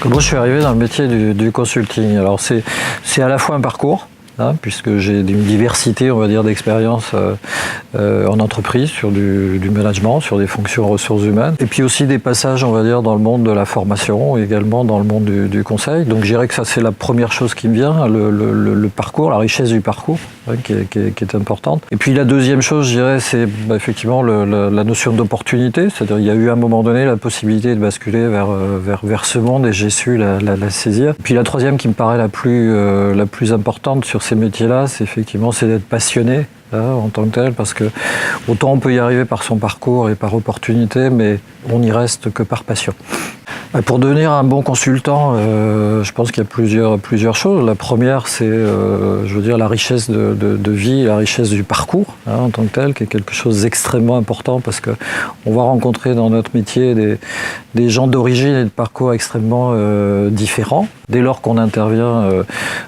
Comment je suis arrivé dans le métier du consulting? Alors c'est à la fois un parcours, puisque j'ai une diversité, on va dire, d'expériences en entreprise, sur du management, sur des fonctions ressources humaines, et puis aussi des passages, on va dire, dans le monde de la formation, également dans le monde du conseil. Donc je dirais que ça, c'est la première chose qui me vient, le parcours, la richesse du parcours, qui est importante. Et puis la deuxième chose, je dirais, c'est effectivement la notion d'opportunité, c'est-à-dire il y a eu à un moment donné la possibilité de basculer vers ce monde, et j'ai su la saisir. Puis la troisième qui me paraît la plus importante sur ces métiers-là, c'est d'être passionné en tant que tel, parce que autant on peut y arriver par son parcours et par opportunité, mais on n'y reste que par passion. Pour devenir un bon consultant, je pense qu'il y a plusieurs choses. La première, c'est la richesse de vie, la richesse du parcours en tant que tel, qui est quelque chose d'extrêmement important, parce qu'on va rencontrer dans notre métier des gens d'origine et de parcours extrêmement différents, dès lors qu'on intervient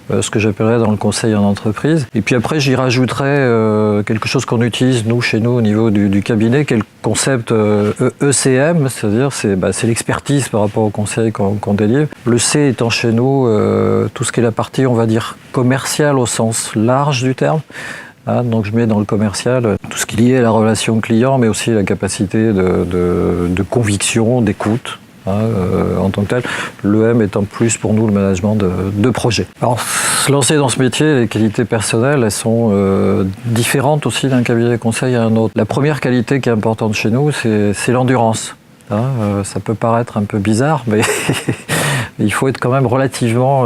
ce que j'appellerais dans le conseil en entreprise. Et puis après, j'y rajouterais quelque chose qu'on utilise, chez nous, au niveau du cabinet, qui est le concept ECM, c'est-à-dire c'est l'expertise par rapport au conseil qu'on délivre. Le C étant chez nous tout ce qui est la partie, on va dire, commerciale au sens large du terme. Donc je mets dans le commercial tout ce qui est lié à la relation client, mais aussi la capacité de conviction, d'écoute. En tant que tel, le M étant plus pour nous le management de projet. Alors, se lancer dans ce métier, les qualités personnelles, elles sont différentes aussi d'un cabinet de conseil à un autre. La première qualité qui est importante chez nous, c'est l'endurance. Ça peut paraître un peu bizarre, mais il faut être quand même relativement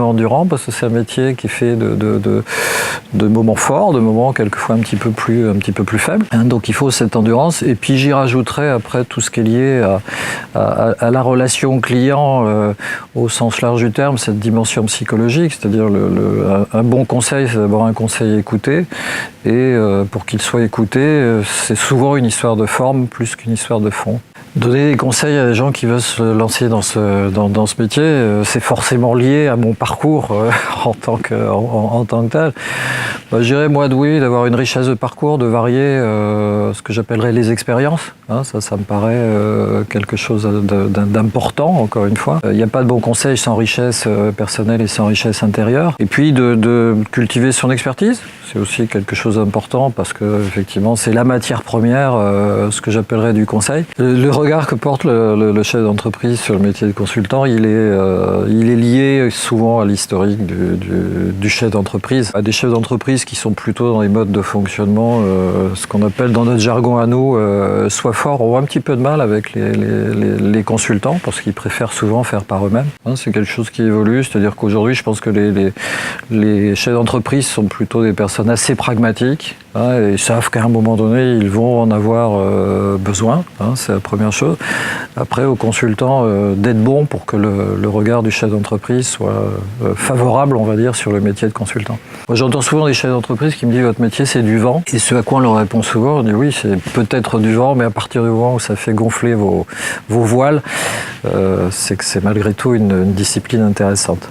endurant, parce que c'est un métier qui est fait de moments forts, de moments quelquefois un petit peu plus faibles. Donc il faut cette endurance. Et puis j'y rajouterai après tout ce qui est lié à la relation client au sens large du terme, cette dimension psychologique, c'est-à-dire un bon conseil, c'est d'abord un conseil écouté. Et pour qu'il soit écouté, c'est souvent une histoire de forme plus qu'une histoire de fond. Donner des conseils à des gens qui veulent se lancer dans ce métier, c'est forcément lié à mon parcours en tant que tel. Je dirais, moi, d'avoir une richesse de parcours, de varier ce que j'appellerais les expériences. Ça me paraît quelque chose d'important, encore une fois. Il n'y a pas de bon conseil sans richesse personnelle et sans richesse intérieure. Et puis de cultiver son expertise, c'est aussi quelque chose d'important, parce que effectivement, c'est la matière première, ce que j'appellerais du conseil. Le regard que porte le chef d'entreprise sur le métier de consultant, il est lié souvent à l'historique du chef d'entreprise, à des chefs d'entreprise qui sont plutôt dans les modes de fonctionnement, ce qu'on appelle dans notre jargon à nous, soit forts, ont un petit peu de mal avec les consultents, parce qu'ils préfèrent souvent faire par eux-mêmes. C'est quelque chose qui évolue, c'est-à-dire qu'aujourd'hui, je pense que les chefs d'entreprise sont plutôt des personnes assez pragmatiques, et savent qu'à un moment donné, ils vont en avoir besoin, c'est la première chose. Après, aux consultants d'être bons pour que le regard du chef d'entreprise soit favorable, on va dire, sur le métier de consultant. Moi, j'entends souvent des chefs d'entreprise qui me disent « votre métier, c'est du vent ». Et ce à quoi on leur répond souvent, on dit « oui, c'est peut-être du vent, mais à partir du moment où ça fait gonfler vos voiles, c'est que c'est malgré tout une discipline intéressante ».